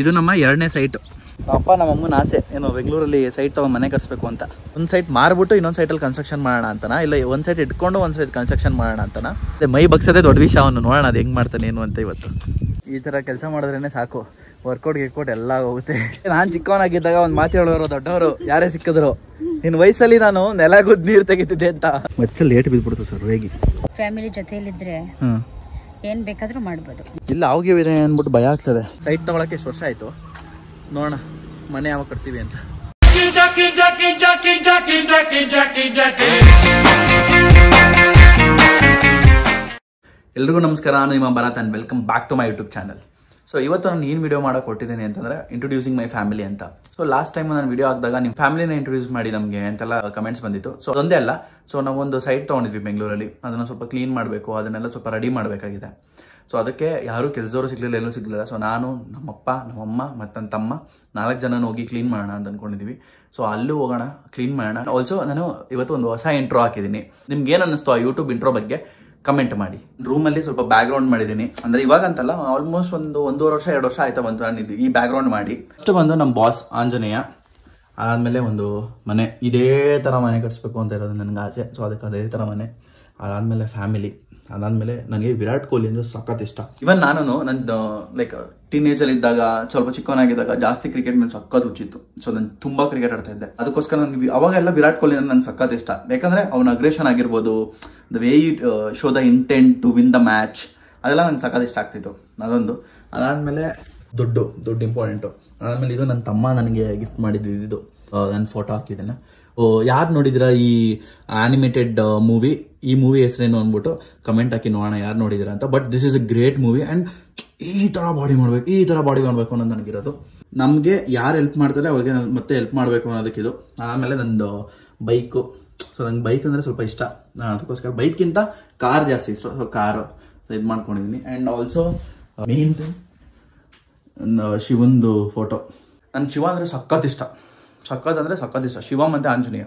ಇದು ನಮ್ಮ 2ನೇ ಸೈಟ್. ಅಪ್ಪ ನಮ್ಮ ಅಮ್ಮನ ಆಸೆ ಏನು ಬೆಂಗಳೂರಲ್ಲಿ ಸೈಟ್ ತಗೊಂಡು ಮನೆ ಕಟ್ಸ್ಬೇಕು ಅಂತ. ಒಂದು ಸೈಟ್ ಮಾರ್ಬಿಟ್ಟು ಇನ್ನೊಂದು ಸೈಟಲ್ಲಿ ಕನ್ಸ್ಟ್ರಕ್ಷನ್ ಮಾಡೋಣ ಅಂತನಾ, ಇಲ್ಲ ಒಂದು ಸೈಟ್ ಇಟ್ಕೊಂಡು ಒಂದು ಸೈಟ್ ಕನ್ಸ್ಟ್ರಕ್ಷನ್ ಮಾಡೋಣ ಅಂತನಾ. ಅದೇ ಮೈ ಬಗ್ಸೋದೇ ದೊಡ್ಡ ವಿಷಯ. ಅವನು ನೋಡೋಣ ಅದು ಹೆಂಗೆ ಮಾಡ್ತಾನೆ ಏನು ಅಂತ. ಇವತ್ತು ಈ ಥರ ಕೆಲಸ ಮಾಡಿದ್ರೇ ಸಾಕು, ವರ್ಕೌಟ್ ಗಿಕ್ಔಟ್ ಎಲ್ಲ ಹೋಗುತ್ತೆ. ನಾನು ಚಿಕ್ಕವನಾಗಿದ್ದಾಗ ಒಂದು ಮಾತು ಹೇಳೋರು ದೊಡ್ಡವರು ಯಾರೇ ಸಿಕ್ಕಿದ್ರು, ನಿನ್ನ ವಯಸ್ಸಲ್ಲಿ ನಾನು ನೆಲಗುದ್ದು ನೀರು ತೆಗಿತಿದ್ದೆ ಅಂತ. ಮಚ್ಚಲ್ಲಿ ಲೇಟ್ ಬಿದ್ದುಬಿಡ್ತು ಸರ್. ಹೇಗೆ ಫ್ಯಾಮಿಲಿ ಜೊತೆಯಲ್ಲಿದ್ದರೆ ಏನು ಬೇಕಾದರೂ ಮಾಡ್ಬೋದು. ಇಲ್ಲ ಅವ್ಗೆ ಅಂದ್ಬಿಟ್ಟು ಭಯ ಆಗ್ತದೆ. ಸೈಟ್ ತಗೊಳಕ್ಕೆ ಎಷ್ಟು ವರ್ಷ ಆಯಿತು ನೋಡೋಣ ಮನೆ ಯಾವಾಗ ಕಟ್ತೀವಿ ಅಂತ. ಎಲ್ರಿಗೂ ನಮಸ್ಕಾರ, ನಾನು ನಿಮ್ಮ Bharat and welcome back to my YouTube channel. So ಇವತ್ತು ನಾನು ಏನು ವಿಡಿಯೋ ಮಾಡೋಕೆ ಕೊಟ್ಟಿದ್ದೀನಿ ಅಂತಂದ್ರೆ ಇಂಟ್ರೊಡ್ಯೂಸಿಂಗ್ ಮೈ ಫ್ಯಾಮಿಲಿ ಅಂತ. ಸೊ ಲಾಸ್ಟ್ ಟೈಮ್ ನಾನು ವಿಡಿಯೋ ಹಾಕಿದಾಗ ನಿಮ್ಮ ಫ್ಯಾಮಿಲಿನ ಇಂಟ್ರೊಡ್ಯೂಸ್ ಮಾಡಿ ನಮಗೆ ಅಂತೆಲ್ಲ ಕಮೆಂಟ್ಸ್ ಬಂದಿತ್ತು. ಸೊ ಅದೊಂದೇ ಅಲ್ಲ, ಸೊ ನಾವೊಂದು ಸೈಟ್ ತೊಗೊಂಡಿದ್ವಿ ಬೆಂಗಳೂರಲ್ಲಿ. ಅದನ್ನು ಸ್ವಲ್ಪ ಕ್ಲೀನ್ ಮಾಡಬೇಕು, ಅದನ್ನೆಲ್ಲ ಸ್ವಲ್ಪ ರೆಡಿ ಮಾಡಬೇಕಾಗಿದೆ. ಸೊ ಅದಕ್ಕೆ ಯಾರೂ ಕೆಲಸದವರು ಸಿಗಲಿಲ್ಲ, ಎಲ್ಲೂ ಸಿಗಲಿಲ್ಲ. ಸೊ ನಾನು, ನಮ್ಮಪ್ಪ, ನಮ್ಮಮ್ಮ ಮತ್ತು ನನ್ನ ತಮ್ಮ 4 ಜನ ಹೋಗಿ ಕ್ಲೀನ್ ಮಾಡೋಣ ಅಂತ ಅಂದ್ಕೊಂಡಿದ್ದೀವಿ. ಸೊ ಅಲ್ಲೂ ಹೋಗೋಣ, ಕ್ಲೀನ್ ಮಾಡೋಣ. ಆಲ್ಸೋ ನಾನು ಇವತ್ತು ಒಂದು ಹೊಸ ಇಂಟ್ರೋ ಹಾಕಿದ್ದೀನಿ. ನಿಮ್ಗೆ ಏನು ಅನ್ನಿಸ್ತು ಆ ಯೂಟ್ಯೂಬ್ ಇಂಟ್ರೋ ಬಗ್ಗೆ ಕಮೆಂಟ್ ಮಾಡಿ. ರೂಮಲ್ಲಿ ಸ್ವಲ್ಪ ಬ್ಯಾಕ್ಗ್ರೌಂಡ್ ಮಾಡಿದ್ದೀನಿ, ಅಂದರೆ ಇವಾಗ ಅಂತಲ್ಲ, ಆಲ್ಮೋಸ್ಟ್ ಒಂದೂವರೆ ವರ್ಷ 2 ವರ್ಷ ಆಯ್ತಾ ಬಂತು ನಾನು ಈ ಬ್ಯಾಕ್ಗ್ರೌಂಡ್ ಮಾಡಿ. ಫಸ್ಟ್ ಬಂದು ನಮ್ಮ ಬಾಸ್ ಆಂಜನೇಯ, ಅದಾದಮೇಲೆ ಒಂದು ಮನೆ, ಇದೇ ಥರ ಮನೆ ಕಟ್ಸ್ಬೇಕು ಅಂತ ಇರೋದು ನನಗೆ ಆಸೆ. ಸೊ ಅದಕ್ಕೆ ಅದೇ ಥರ ಮನೆ. ಅದಾದಮೇಲೆ ಫ್ಯಾಮಿಲಿ. ಅದಾದಮೇಲೆ ನನಗೆ ವಿರಾಟ್ ಕೊಹ್ಲಿ ಅಂದರೆ ಸಖತ್ ಇಷ್ಟ. ಇವನ್ ನಾನು ನನ್ನ ಲೈಕ್ ಟೀನೇಜಲ್ಲಿ ಇದ್ದಾಗ, ಸ್ವಲ್ಪ ಚಿಕ್ಕವನಾಗಿದ್ದಾಗ ಜಾಸ್ತಿ ಕ್ರಿಕೆಟ್ ಮೇಲೆ ಸಖತ್ ಹುಚ್ಚಿತ್ತು. ಸೊ ನಾನು ತುಂಬ ಕ್ರಿಕೆಟ್ ಆಡ್ತಾ ಇದ್ದೆ. ಅದಕ್ಕೋಸ್ಕರ ನನಗೆ ಅವಾಗೆಲ್ಲ ವಿರಾಟ್ ಕೊಹ್ಲಿ ಅಂದ್ರೆ ನಂಗೆ ಸಖತ್ ಇಷ್ಟ. ಯಾಕಂದರೆ ಅವನ ಅಗ್ರೆಷನ್ ಆಗಿರ್ಬೋದು, the way show the intent to win the match, ಅದೆಲ್ಲ ನಂಗೆ ಸಖತ್ ಇಷ್ಟ ಆಗ್ತಿತ್ತು. ಅದೊಂದು. ಅದಾದಮೇಲೆ ದುಡ್ಡು ಇಂಪಾರ್ಟೆಂಟು. ಅದಾದಮೇಲೆ ಇದು ನನ್ನ ತಮ್ಮ ನನಗೆ ಗಿಫ್ಟ್ ಮಾಡಿದ್ದು, ನನ್ನ ಫೋಟೋ ಹಾಕಿದ್ದೇನೆ. ಯಾರು ನೋಡಿದಿರಾ ಈ ಆನಿಮೇಟೆಡ್ ಮೂವಿ, ಈ ಮೂವಿ ಹೆಸರೇನು ಅಂದ್ಬಿಟ್ಟು ಕಮೆಂಟ್ ಹಾಕಿ ನೋಡೋಣ ಯಾರು ನೋಡಿದಿರಾ ಅಂತ. But this is a great movie and ಈ ಥರ ಬಾಡಿ ಮಾಡಬೇಕು ಅನ್ನೋದು ನನಗಿರೋದು. ನಮಗೆ ಯಾರು ಹೆಲ್ಪ್ ಮಾಡ್ತಾರೆ ಅವ್ರಿಗೆ ಮತ್ತೆ ಹೆಲ್ಪ್ ಮಾಡಬೇಕು ಅನ್ನೋದಕ್ಕಿದು. ಆಮೇಲೆ ನಂದು ಬೈಕು. ಸೊ ನಂಗೆ ಬೈಕ್ ಅಂದರೆ ಸ್ವಲ್ಪ ಇಷ್ಟ, ಅದಕ್ಕೋಸ್ಕರ ಬೈಕ್ಗಿಂತ ಕಾರ್ ಜಾಸ್ತಿ ಇಷ್ಟ. ಸೊ ಕಾರು ಇದು ಮಾಡ್ಕೊಂಡಿದ್ದೀನಿ. ಆ್ಯಂಡ್ ಆಲ್ಸೋ ಮೇನ್ ಥಿಂಗ್ ಶಿವಂದು ಫೋಟೋ. ನನ್ನ ಶಿವ ಅಂದರೆ ಸಖತ್ ಇಷ್ಟ. ಶಿವ ಮತ್ತು ಆಂಜನೇಯ,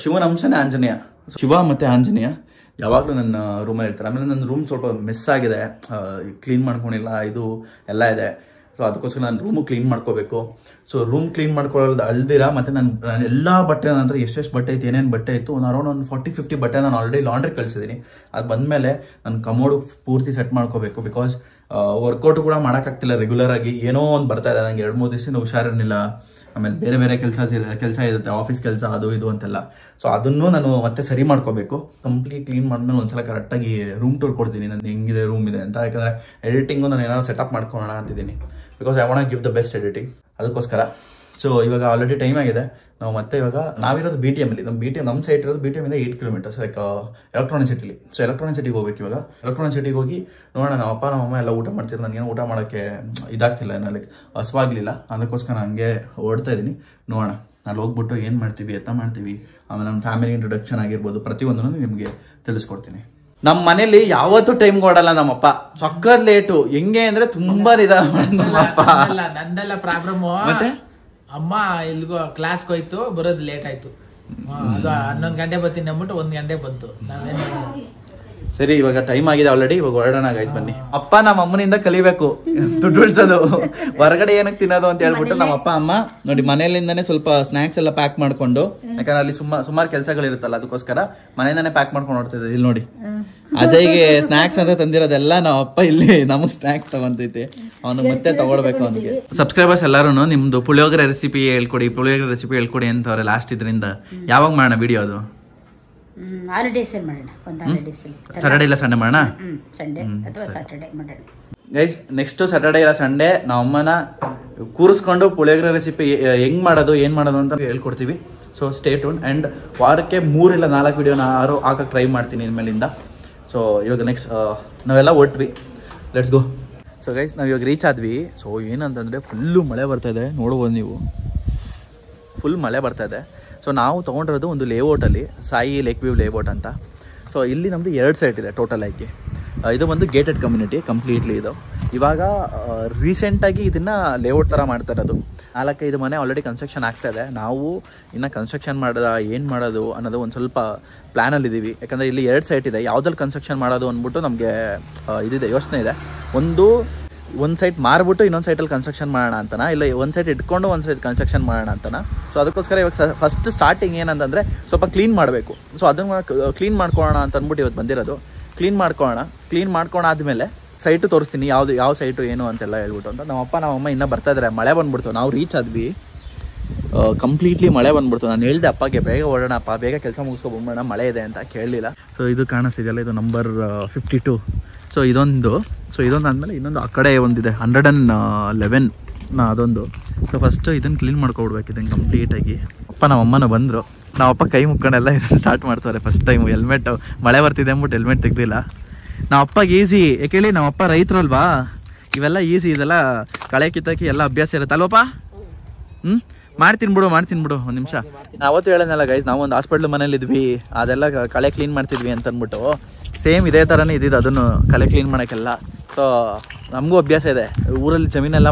ಶಿವನ ಅಂಶನೇ ಆಂಜನೇಯ. ಶಿವ ಮತ್ತು ಆಂಜನೇಯ ಯಾವಾಗಲೂ ನನ್ನ ರೂಮಲ್ಲಿ ಇರ್ತಾರೆ. ಆಮೇಲೆ ನನ್ನ ರೂಮ್ ಸ್ವಲ್ಪ ಮಿಸ್ ಆಗಿದೆ, ಕ್ಲೀನ್ ಮಾಡ್ಕೊಂಡಿಲ್ಲ, ಇದು ಎಲ್ಲ ಇದೆ. ಸೊ ಅದಕ್ಕೋಸ್ಕರ ನಾನು ರೂಮು ಕ್ಲೀನ್ ಮಾಡ್ಕೋಬೇಕು. ಸೊ ರೂಮ್ ಕ್ಲೀನ್ ಮಾಡ್ಕೊಳ್ಳೋದು ಅಲ್ದಿರ ಮತ್ತು ನಾನು ಎಲ್ಲ ಬಟ್ಟೆ ನಂತರ ಎಷ್ಟೆಷ್ಟು ಬಟ್ಟೆ ಇತ್ತು, ಏನೇನು ಬಟ್ಟೆ ಇತ್ತು, ಒಂದು ಅರೌಂಡ್ ಒಂದು 40-50 ಬಟ್ಟೆ ನಾನು ಆಲ್ರೆಡಿ ಲಾಂಡ್ರಿ ಕಳಿಸಿದ್ದೀನಿ. ಅದು ಬಂದಮೇಲೆ ನಾನು ಕಮೋಡು ಪೂರ್ತಿ ಸೆಟ್ ಮಾಡ್ಕೋಬೇಕು. ಬಿಕಾಸ್ ವರ್ಕೌಟು ಕೂಡ ಮಾಡೋಕ್ಕಾಗ್ತಿಲ್ಲ ರೆಗ್ಯುಲರ್ ಆಗಿ. ಏನೋ ಒಂದು ಬರ್ತಾ ಇದೆ ನನಗೆ, 2-3 ದಿವಸದಿಂದ ಹುಷಾರಿರಲಿಲ್ಲ. ಆಮೇಲೆ ಬೇರೆ ಕೆಲಸ ಇರುತ್ತೆ, ಆಫೀಸ್ ಕೆಲಸ ಅದು ಇದು ಅಂತೆಲ್ಲ. ಸೊ ಅದನ್ನು ನಾನು ಮತ್ತೆ ಸರಿ ಮಾಡ್ಕೋಬೇಕು. ಕಂಪ್ಲೀಟ್ ಕ್ಲೀನ್ ಮಾಡಿದ್ಮೇಲೆ ಒಂದ್ಸಲ ಕರೆಕ್ಟಾಗಿ ರೂಮ್ ಟೂರ್ ಕೊಡ್ತೀನಿ, ನಾನು ಹೆಂಗಿದೆ ರೂಮ್ ಇದೆ ಅಂತ. ಯಾಕಂದರೆ ಎಡಿಟಿಂಗು ನಾನು ಏನಾದ್ರು ಸೆಟಪ್ ಮಾಡ್ಕೊಳ್ಳೋಣ ಅಂತಿದ್ದೀನಿ. Because I want give the best editing, ಅದಕ್ಕೋಸ್ಕರ. ಸೊ ಇವಾಗ ಆಲ್ರೆಡಿ ಟೈಮ್ ಆಗಿದೆ. ನಾವು ಮತ್ತೆ ಇವಾಗ ನಾವಿರೋದು BTM ಅಲ್ಲಿ. ನಮ್ಮ ಸೈಟ್ ಇರೋದು BTM ಇಂದ 8 ಕಿಲೋಮೀಟರ್ಸ್, ಲೈಕ್ ಎಲೆಕ್ಟ್ರಾನಿಕ್ ಸಿಟಿಲಿ. ಸೊ ಎಲೆಕ್ಟ್ರಾನಿಕ್ ಸಿಟಿಗೆ ಹೋಗ್ಬೇಕು ಇವಾಗ. ಎಲೆಕ್ಟ್ರಾನಿಕ್ ಸಿಟಿಗೆ ಹೋಗಿ ನೋಡೋಣ. ನಮ್ಮ ಅಪ್ಪ ನಮ್ಮಮ್ಮ ಎಲ್ಲ ಊಟ ಮಾಡ್ತಿದ್ರು, ನನಗೇನು ಊಟ ಮಾಡೋಕ್ಕೆ ಇದಾಗ್ತಿಲ್ಲ, ಏನೋ ಲೈಕ್ ಹಸುವಾಗಲಿಲ್ಲ. ಅದಕ್ಕೋಸ್ಕರ ಹಂಗೆ ಓಡ್ತಾ ಇದ್ದೀನಿ. ನೋಡೋಣ ಅಲ್ಲಿ ಹೋಗ್ಬಿಟ್ಟು ಏನು ಮಾಡ್ತೀವಿ, ಎತ್ತ ಮಾಡ್ತೀವಿ. ಆಮೇಲೆ ನಮ್ಮ ಫ್ಯಾಮಿಲಿ ಇಂಟ್ರೊಡಕ್ಷನ್ ಆಗಿರ್ಬೋದು, ಪ್ರತಿಯೊಂದನ್ನು ನಿಮಗೆ ತಿಳಿಸ್ಕೊಡ್ತೀನಿ. ನಮ್ಮ ಮನೇಲಿ ಯಾವತ್ತೂ ಟೈಮ್ ಕೊಡಲ್ಲ ನಮ್ಮಪ್ಪ. ಸಕ್ಕತ್ ಲೇಟು. ಹೆಂಗೆ ಅಂದ್ರೆ ತುಂಬಾ ನಿಧಾನ ನಮ್ಮಪ್ಪ. ನಂದೆಲ್ಲ ಪ್ರಾಬ್ಲಮ್. ಅಮ್ಮ ಇಲ್ಗೋ ಕ್ಲಾಸ್ಗೆ ಹೋಯ್ತು, ಬರೋದು ಲೇಟ್ ಆಯ್ತು. ಅದು 11 ಗಂಟೆ ಬರ್ತೀನಿ ಅಂದ್ಬಿಟ್ಟು 1 ಗಂಟೆ ಬಂತು. ಸರಿ, ಇವಾಗ ಟೈಮ್ ಆಗಿದೆ ಆಲ್ರೆಡಿ. ಇವಾಗ ಹೊರಡೋಣ ಗೈಸ್, ಬನ್ನಿ. ಅಪ್ಪ ನಮ್ಮ ಅಮ್ಮನಿಂದ ಕಲಿಬೇಕು ದುಡ್ಡು ಉಳಿಸೋದು, ಹೊರಗಡೆ ಏನಕ್ಕೆ ತಿನ್ನೋದು ಅಂತ ಹೇಳ್ಬಿಟ್ಟು ನಮ್ಮ ಅಪ್ಪ ಅಮ್ಮ ನೋಡಿ ಮನೆಯಿಂದಾನೆ ಸ್ವಲ್ಪ ಸ್ನಾಕ್ಸ್ ಎಲ್ಲ ಪ್ಯಾಕ್ ಮಾಡ್ಕೊಂಡು, ಯಾಕಂದ್ರೆ ಅಲ್ಲಿ ಸುಮಾರು ಕೆಲಸಗಳಿರುತ್ತಲ್ಲ, ಅದಕ್ಕೋಸ್ಕರ ಮನೆಯಿಂದಾನೆ ಪ್ಯಾಕ್ ಮಾಡ್ಕೊಂಡು ಹೊಡ್ತಿದ್ದೆ. ಇಲ್ಲಿ ನೋಡಿ ಅಜಯ್ಗೆ ಸ್ನಾಕ್ಸ್ ಅಂತ ತಂದಿರೋದೆಲ್ಲ ನಮ್ಮ ಅಪ್ಪ ಇಲ್ಲಿ ನಮಗ್ ಸ್ನಾಕ್ಸ್ ತಗೊಂತೈತಿ. ಅವನು ಮತ್ತೆ ತಗೊಳ್ಬೇಕು ಅವನಿಗೆ. ಸಬ್ಸ್ಕ್ರೈಬರ್ಸ್ ಎಲ್ಲರೂ ನಿಮ್ದು ಪುಳಿಯೋಗರೆ ರೆಸಿಪಿ ಹೇಳ್ಕೊಡಿ ಅಂತವ್ರೆ ಲಾಸ್ಟ್ ಇದರಿಂದ. ಯಾವಾಗ ಮಾಡೋಣ ವಿಡಿಯೋ? ಅದು ಸ್ಯಾಟರ್ಡೇ ಇಲ್ಲ ಸಂಡೇ ಮಾಡೋಣ. ಗೈಸ್ ನೆಕ್ಸ್ಟ್ ಸ್ಯಾಟರ್ಡೇ ಇಲ್ಲ ಸಂಡೇ ನಾವು ಅಮ್ಮನ ಕೂರಿಸ್ಕೊಂಡು ಪುಳಿಯೋಗರೆ ರೆಸಿಪಿ ಹೆಂಗ್ ಮಾಡೋದು ಏನು ಮಾಡೋದು ಅಂತ ಹೇಳ್ಕೊಡ್ತೀವಿ. So stay tune. ಆ್ಯಂಡ್ ವಾರಕ್ಕೆ 3 ಇಲ್ಲ 4 ವಿಡಿಯೋನ ಹಾಕಕ್ಕೆ ಟ್ರೈ ಮಾಡ್ತೀನಿ ಇನ್ಮೇಲಿಂದ. ಸೊ ಇವಾಗ ನೆಕ್ಸ್ಟ್ ನಾವೆಲ್ಲ ಹೊರಟ್ವಿ, ಲೆಟ್ಸ್ ಗೋ. ಸೊ ಗೈಸ್ ನಾವು ಇವಾಗ ರೀಚ್ ಆದ್ವಿ. ಸೊ ಏನಂತಂದರೆ ಫುಲ್ಲು ಮಳೆ ಬರ್ತಾಯಿದೆ, ನೋಡ್ಬೋದು ನೀವು, ಫುಲ್ ಮಳೆ ಬರ್ತಾಯಿದೆ. ಸೊ ನಾವು ತೊಗೊಂಡಿರೋದು ಒಂದು ಲೇಔಟಲ್ಲಿ, ಸಾಯಿ ಲೇಕ್ ವ್ಯೂ ಲೇಔಟ್ ಅಂತ. ಸೊ ಇಲ್ಲಿ ನಮ್ಮದು 2 ಸೈಟ್ ಇದೆ ಟೋಟಲ್ ಆಗಿ. ಇದು ಒಂದು ಗೇಟೆಡ್ ಕಮ್ಯುನಿಟಿ ಕಂಪ್ಲೀಟ್ಲಿ. ಇದು ಇವಾಗ ರೀಸೆಂಟಾಗಿ ಇದನ್ನು ಲೇಔಟ್ ಥರ ಮಾಡ್ತಾ ಇರೋದು. 4-5 ಮನೆ ಆಲ್ರೆಡಿ ಕನ್ಸ್ಟ್ರಕ್ಷನ್ ಆಗ್ತಾ ಇದೆ. ನಾವು ಇನ್ನು ಕನ್ಸ್ಟ್ರಕ್ಷನ್ ಏನು ಮಾಡೋದು ಅನ್ನೋದು ಒಂದು ಸ್ವಲ್ಪ ಪ್ಲ್ಯಾನಲ್ಲಿದ್ದೀವಿ. ಯಾಕಂದರೆ ಇಲ್ಲಿ 2 ಸೈಟ್ ಇದೆ, ಯಾವುದ್ರಲ್ಲಿ ಕನ್ಸ್ಟ್ರಕ್ಷನ್ ಮಾಡೋದು ಅಂದ್ಬಿಟ್ಟು ನಮಗೆ ಇದಿದೆ, ಯೋಚನೆ ಇದೆ. ಒಂದು ಒಂದು ಸೈಟ್ ಮಾರ್ಬಿಟ್ಟು ಇನ್ನೊಂದು ಸೈಟಲ್ಲಿ ಕನ್ಸ್ಟ್ರಕ್ಷನ್ ಮಾಡೋಣ ಅಂತನಾ, ಇಲ್ಲ ಒಂದು ಸೈಟ್ ಇಟ್ಕೊಂಡು ಒಂದು ಸೈಟ್ ಕನ್ಸ್ಟ್ರಕ್ಷನ್ ಮಾಡೋಣ ಅಂತನಾ. ಸೊ ಅದಕ್ಕೋಸ್ಕರ ಇವಾಗ ಫಸ್ಟ್ ಸ್ಟಾರ್ಟಿಂಗ್ ಏನಂತಂದರೆ ಸ್ವಲ್ಪ ಕ್ಲೀನ್ ಮಾಡಬೇಕು. ಸೊ ಅದನ್ನು ಕ್ಲೀನ್ ಮಾಡ್ಕೊಳ್ಳೋಣ ಅಂತ ಅಂದ್ಬಿಟ್ಟು ಇವತ್ತು ಬಂದಿರೋದು. ಕ್ಲೀನ್ ಮಾಡ್ಕೊಂಡಾದ್ಮೇಲೆ ಸೈಟು ತೋರಿಸ್ತೀನಿ, ಯಾವ ಸೈಟು ಏನು ಅಂತೆಲ್ಲ ಹೇಳ್ಬಿಟ್ಟು ಅಂತ. ನಮ್ಮಪ್ಪ ನಮ್ಮಮ್ಮ ಇನ್ನೂ ಬರ್ತಾ ಇದ್ದಾರೆ. ಮಳೆ ಬಂದ್ಬಿಡ್ತು, ನಾವು ರೀಚ್ ಆದ್ವಿ, ಕಂಪ್ಲೀಟ್ಲಿ ಮಳೆ ಬಂದ್ಬಿಡ್ತು. ನಾನು ಹೇಳ್ದೆ ಅಪ್ಪಗೆ ಬೇಗ ಓಡೋಣ ಅಪ್ಪ, ಬೇಗ ಕೆಲಸ ಮುಗಿಸ್ಕೊಬಂದ್ಬೇಡ, ಮಳೆ ಇದೆ ಅಂತ. ಕೇಳಲಿಲ್ಲ. ಸೊ ಇದು ಕಾಣಿಸ್ತಿದೆಯಲ್ಲ, ಇದು ನಂಬರ್ 52. ಸೊ ಇದೊಂದು ಆದಮೇಲೆ ಇನ್ನೊಂದು ಆ ಕಡೆ ಒಂದಿದೆ 111 ಅದೊಂದು. ಸೊ ಫಸ್ಟ್ ಇದನ್ನು ಕ್ಲೀನ್ ಮಾಡ್ಕೊಬಿಡ್ಬೇಕು ಇದನ್ನು ಕಂಪ್ಲೀಟಾಗಿ. ಅಪ್ಪ ನಮ್ಮಮ್ಮನ ಬಂದರು, ನಾವಪ್ಪ ಕೈ ಮುಕ್ಕೊಂಡೆಲ್ಲ ಸ್ಟಾರ್ಟ್ ಮಾಡ್ತಾರೆ ಫಸ್ಟ್ ಟೈಮು. ಹೆಲ್ಮೆಟ್ ಮಳೆ ಬರ್ತಿದೆ ಅಂದ್ಬಿಟ್ಟು ಹೆಲ್ಮೆಟ್ ತೆಗ್ದಿಲ್ಲ. ನಾವಪ್ಪಗೆ ಈಸಿ, ಯಾಕೇಳಿ ನಮ್ಮಪ್ಪ ರೈತರು ಅಲ್ವಾ, ಇವೆಲ್ಲ ಈಸಿ, ಇದೆಲ್ಲ ಕಳೆ ಕಿತ್ತಾಕಿ ಎಲ್ಲ ಅಭ್ಯಾಸ ಇರುತ್ತೆ ಅಲ್ವಪ್ಪ. ಮಾಡ್ತೀನಿ ಬಿಡು ಒಂದು ನಿಮಿಷ. ನಾನು ಅವತ್ತು ಹೇಳೋನಲ್ಲ ಗೈಸ್, ನಾವು ಒಂದು ಹಾಸ್ಪಿಟ್ಲ್ ಮನೇಲಿ ಇದ್ವಿ, ಅದೆಲ್ಲ ಕಳೆ ಕ್ಲೀನ್ ಮಾಡ್ತಿದ್ವಿ ಅಂತ ಅಂದ್ಬಿಟ್ಟು ಸೇಮ್ ಇದೇ ಥರನೇ ಇದ್ದಿದ್ದು ಅದನ್ನು ಕಳೆ ಕ್ಲೀನ್ ಮಾಡೋಕ್ಕೆಲ್ಲ. ಸೊ ನಮಗೂ ಅಭ್ಯಾಸ ಇದೆ. ಊರಲ್ಲಿ ಜಮೀನೆಲ್ಲ